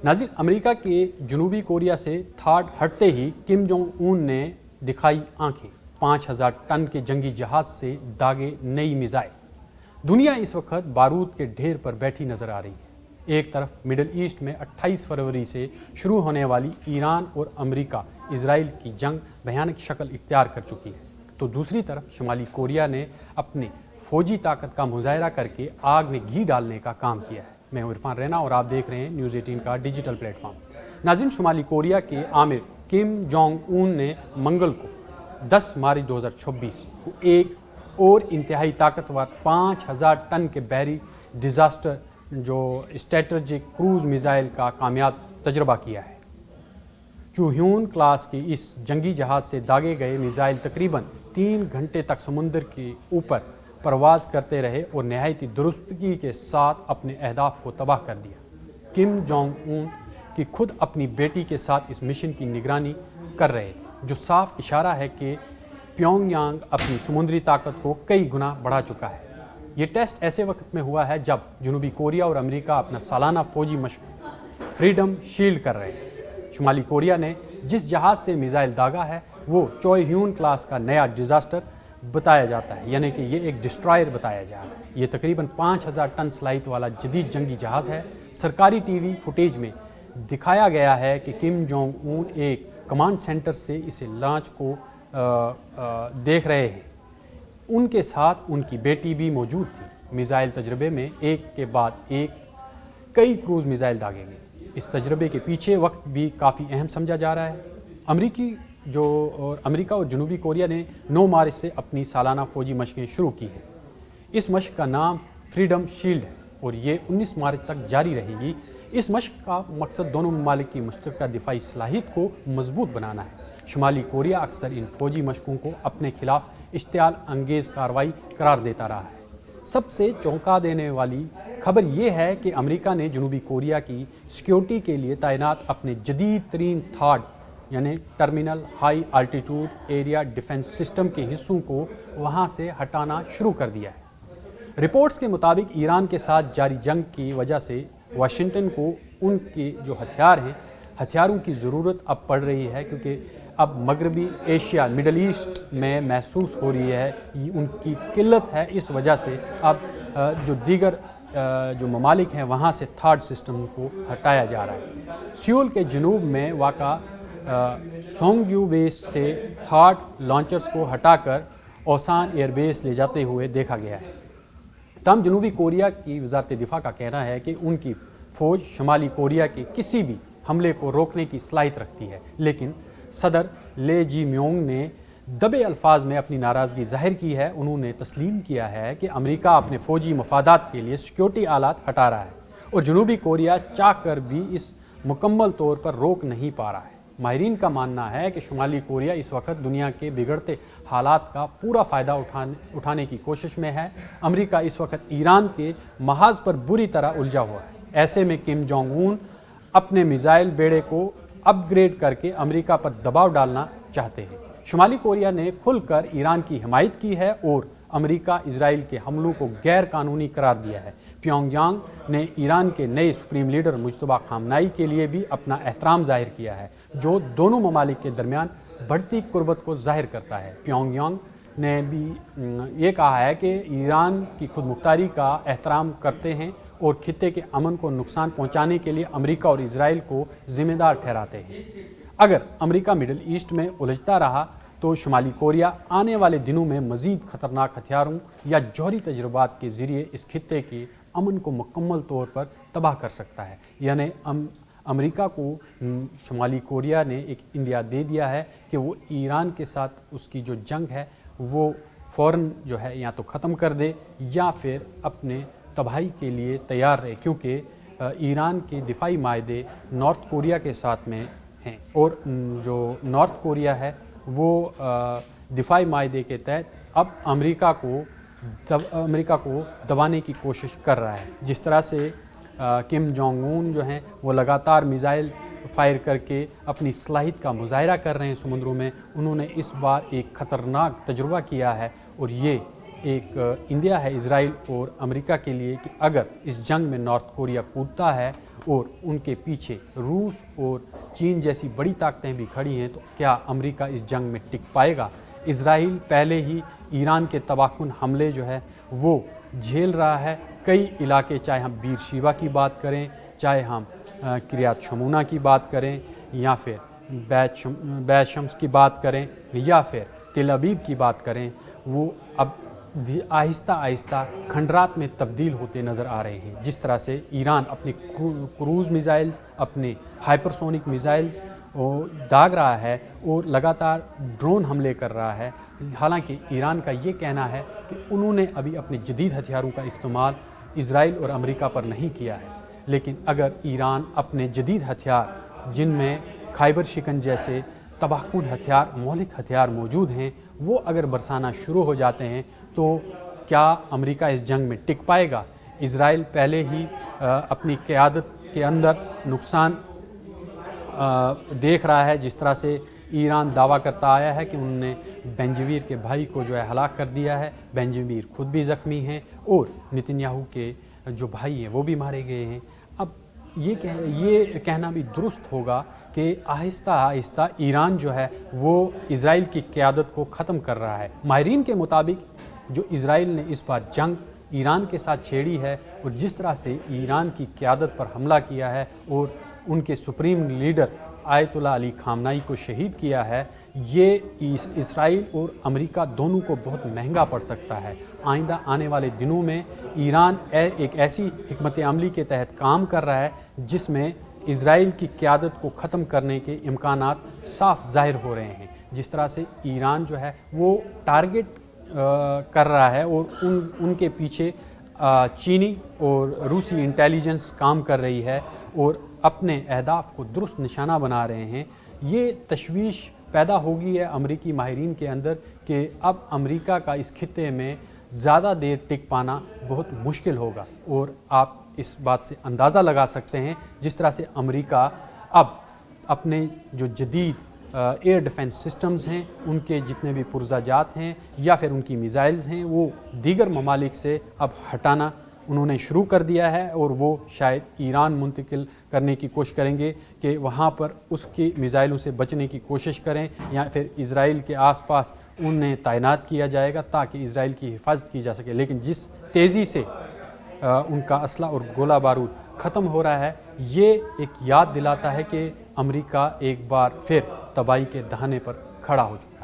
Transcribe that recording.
नाज़रीन, अमेरिका के जनूबी कोरिया से थाड हटते ही किम जोंग उन ने दिखाई आंखें। 5000 टन के जंगी जहाज से दागे नई मिसाइल। दुनिया इस वक्त बारूद के ढेर पर बैठी नजर आ रही है। एक तरफ मिडल ईस्ट में 28 फरवरी से शुरू होने वाली ईरान और अमेरिका इजराइल की जंग भयानक शक्ल इख्तियार कर चुकी है, तो दूसरी तरफ शुमाली कोरिया ने अपनी फौजी ताकत का मुजाहरा करके आग में घी डालने का काम किया है। मैं हूं इरफान रैना और आप देख रहे हैं न्यूज़ 18 का डिजिटल प्लेटफॉर्म। नाज़रीन, शुमाली कोरिया के आमिर किम जोंग उन ने मंगल को 10 मार्च 2026 को एक और इंतहाई ताकतवर 5000 टन के बहरी डिजास्टर जो स्ट्रेटजिक क्रूज मिसाइल का कामयाब तजर्बा किया है। चूह्यून क्लास के इस जंगी जहाज से दागे गए मिसाइल तकरीबन 3 घंटे तक समुद्र के ऊपर परवाज करते रहे और नहायती दुरुस्तगी के साथ अपने अहदाफ को तबाह कर दिया। किम जोंग उन की खुद अपनी बेटी के साथ इस मिशन की निगरानी कर रहे थे, जो साफ इशारा है कि प्योंगयांग अपनी समुद्री ताकत को कई गुना बढ़ा चुका है। ये टेस्ट ऐसे वक्त में हुआ है जब जनूबी कोरिया और अमेरिका अपना सालाना फौजी मशक फ्रीडम शील्ड कर रहे हैं। शुमाली कोरिया ने जिस जहाज से मिसाइल दागा है वो चोह्यून क्लास का नया डिजास्टर बताया जाता है, यानी कि ये एक डिस्ट्रॉयर बताया जा रहा है। ये तकरीबन 5000 टन सलाहियत वाला जदीद जंगी जहाज़ है। सरकारी टीवी फुटेज में दिखाया गया है कि किम जोंग उन एक कमांड सेंटर से इसे लॉन्च को देख रहे हैं। उनके साथ उनकी बेटी भी मौजूद थी। मिसाइल तजर्बे में एक के बाद एक कई क्रूज मिसाइल दागे गए। इस तजर्बे के पीछे वक्त भी काफ़ी अहम समझा जा रहा है। अमेरिका और जनूबी कोरिया ने 9 मार्च से अपनी सालाना फौजी मशकें शुरू की हैं। इस मशक का नाम फ्रीडम शील्ड है और ये 19 मार्च तक जारी रहेगी। इस मशक का मकसद दोनों ममालिक की मुश्तरका दिफाई सलाहियत को मजबूत बनाना है। शुमाली कोरिया अक्सर इन फौजी मशकों को अपने खिलाफ इश्तियाल अंगेज़ कार्रवाई करार देता रहा है। सबसे चौंका देने वाली खबर यह है कि अमेरिका ने जनूबी कोरिया की सिक्योरिटी के लिए तैनात अपने जदीद तरीन थाड यानी terminal high altitude area defence system के हिस्सों को वहां से हटाना शुरू कर दिया है। रिपोर्ट्स के मुताबिक ईरान के साथ जारी जंग की वजह से वाशिंगटन को उनके जो हथियारों की ज़रूरत अब पड़ रही है, क्योंकि अब मगरबी एशिया मिडल ईस्ट में महसूस हो रही है उनकी किल्लत है। इस वजह से अब जो दीगर जो ममालिक हैं वहाँ से थाड सिस्टम को हटाया जा रहा है। सियोल के जनूब में वाक़ा सोंगजू बेस से थाड लॉन्चर्स को हटाकर ओसान एयरबेस ले जाते हुए देखा गया है। तमाम जनूबी कोरिया की वजारत दिफा का कहना है कि उनकी फ़ौज शुमाली कोरिया के किसी भी हमले को रोकने की सलाहियत रखती है, लेकिन सदर ले जी म्योंग ने दबे अल्फाज में अपनी नाराज़गी जाहिर की है। उन्होंने तस्लीम किया है कि अमेरिका अपने फ़ौजी मफादात के लिए सिक्योरिटी आलात हटा रहा है और जनूबी कोरिया चाह कर भी इस मुकम्मल तौर पर रोक नहीं पा रहा है। माहिरीन का मानना है कि शुमाली कोरिया इस वक्त दुनिया के बिगड़ते हालात का पूरा फ़ायदा उठाने की कोशिश में है। अमेरिका इस वक्त ईरान के महाज पर बुरी तरह उलझा हुआ है। ऐसे में किम जोंग उन अपने मिसाइल बेड़े को अपग्रेड करके अमेरिका पर दबाव डालना चाहते हैं। शुमाली कोरिया ने खुलकर ईरान की हिमायत की है और अमेरिका इजराइल के हमलों को गैर कानूनी करार दिया है। प्योंगयांग ने ईरान के नए सुप्रीम लीडर मुज्तबा खामनाई के लिए भी अपना एहतराम जाहिर किया है, जो दोनों ममालिक के दरमियान बढ़ती कुर्बत को जाहिर करता है। प्योंगयांग ने भी ये कहा है कि ईरान की खुद मुख्तारी का एहतराम करते हैं और खित्ते के अमन को नुकसान पहुंचाने के लिए अमेरिका और इजराइल को जिम्मेदार ठहराते हैं। अगर अमेरिका मिडल ईस्ट में उलझता रहा तो शुमाली कोरिया आने वाले दिनों में मज़ीद ख़तरनाक हथियारों या जौहरी तजुर्बात के ज़रिए इस खित्ते के अमन को मुकम्मल तौर पर तबाह कर सकता है। यानी अमेरिका को शुमाली कोरिया ने एक इंडिया दे दिया है कि वो ईरान के साथ उसकी जो जंग है वो फ़ौरन जो है या तो ख़त्म कर दे या फिर अपने तबाही के लिए तैयार रहे, क्योंकि ईरान के दिफाई मायदे नॉर्थ कोरिया के साथ में हैं और जो नॉर्थ कोरिया है वो दिफाई मायदे के तहत अब अमेरिका को दबाने की कोशिश कर रहा है। जिस तरह से किम जोंग उन जो हैं वो लगातार मिसाइल फायर करके अपनी सलाहियत का मुजाहरा कर रहे हैं समुद्रों में, उन्होंने इस बार एक ख़तरनाक तजुर्बा किया है और ये ایک انڈیا ہے اسرائیل اور امریکہ کے لیے کہ اگر اس جنگ میں نارتھ کوریا کودتا ہے اور ان کے پیچھے روس اور چین جیسی بڑی طاقتیں بھی کھڑی ہیں تو کیا امریکہ اس جنگ میں ٹک پائے گا؟ اسرائیل پہلے ہی ایران کے تباہ کن حملے جو ہے وہ جھیل رہا ہے. کئی علاقے، چاہے ہم بیر شیوا کی بات کریں، چاہے ہم کریات شمونہ کی بات کریں، یا پھر بیت شمس کی بات کریں، یا پھر تل ابیب کی بات کریں، وہ اب آہستہ آہستہ کھنڈرات میں تبدیل ہوتے نظر آ رہے ہیں. جس طرح سے ایران اپنے کروز میزائلز، اپنے ہائپرسونک میزائلز داغ رہا ہے اور لگاتار ڈرون حملے کر رہا ہے. حالانکہ ایران کا یہ کہنا ہے کہ انہوں نے ابھی اپنے جدید ہتھیاروں کا استعمال اسرائیل اور امریکہ پر نہیں کیا ہے. لیکن اگر ایران اپنے جدید ہتھیار، جن میں خیبر شکن جیسے تباہ کن ہتھیار، مہلک ہتھیار موجود ہیں، وہ اگر برسانا شروع ہو جاتے ہیں تو کیا امریکہ اس جنگ میں ٹک پائے گا؟ اسرائیل پہلے ہی اپنی قیادت کے اندر نقصان دیکھ رہا ہے. جس طرح سے ایران دعویٰ کرتا آیا ہے کہ انہوں نے بینجویر کے بھائی کو جو ہے ہلاک کر دیا ہے. بینجویر خود بھی زخمی ہیں اور نتنیاہو کے جو بھائی ہیں وہ بھی مارے گئے ہیں. اب یہ کہنا بھی درست ہوگا کہ آہستہ آہستہ ایران جو ہے وہ اسرائیل کی قیادت کو ختم کر رہا ہے. ماہرین کے مطابق جو اسرائیل نے اس بار جنگ ایران کے ساتھ چھیڑی ہے اور جس طرح سے ایران کی قیادت پر حملہ کیا ہے اور ان کے سپریم لیڈر آیت اللہ علی خامنائی کو شہید کیا ہے، یہ اسرائیل اور امریکہ دونوں کو بہت مہنگا پڑ سکتا ہے. آئندہ آنے والے دنوں میں ایران ایک ایسی حکمت عملی کے تحت کام کر رہا ہے جس میں اسرائیل کی قیادت کو ختم کرنے کے امکانات صاف ظاہر ہو رہے ہیں. جس طرح سے ایران جو ہے وہ ٹارگٹ کر رہا ہے اور ان کے پیچھے چینی اور روسی انٹیلیجنس کام کر رہی ہے اور اپنے اہداف کو درست نشانہ بنا رہے ہیں. یہ تشویش پیدا ہوگی ہے امریکی ماہرین کے اندر کہ اب امریکہ کا اس خطے میں زیادہ دیر ٹک پانا بہت مشکل ہوگا. اور آپ اس بات سے اندازہ لگا سکتے ہیں جس طرح سے امریکہ اب اپنے جو جدید ایئر ڈیفنس سسٹمز ہیں، ان کے جتنے بھی پرزہ جات ہیں یا پھر ان کی میزائلز ہیں، وہ دیگر ممالک سے اب ہٹانا انہوں نے شروع کر دیا ہے اور وہ شاید ایران منتقل کرنے کی کوشش کریں گے کہ وہاں پر اس کی میزائلوں سے بچنے کی کوشش کریں، یا پھر اسرائیل کے آس پاس انہیں تعینات کیا جائے گا تاکہ اسرائیل کی حفاظت کی جا سکے. لیکن جس تیزی سے ان کا اسلحہ اور گولہ بارود ختم ہو رہا ہے، یہ ایک یاد دلاتا ہے کہ امریکہ ایک بار پھر تباہی کے دہانے پر کھڑا ہو چکا ہے.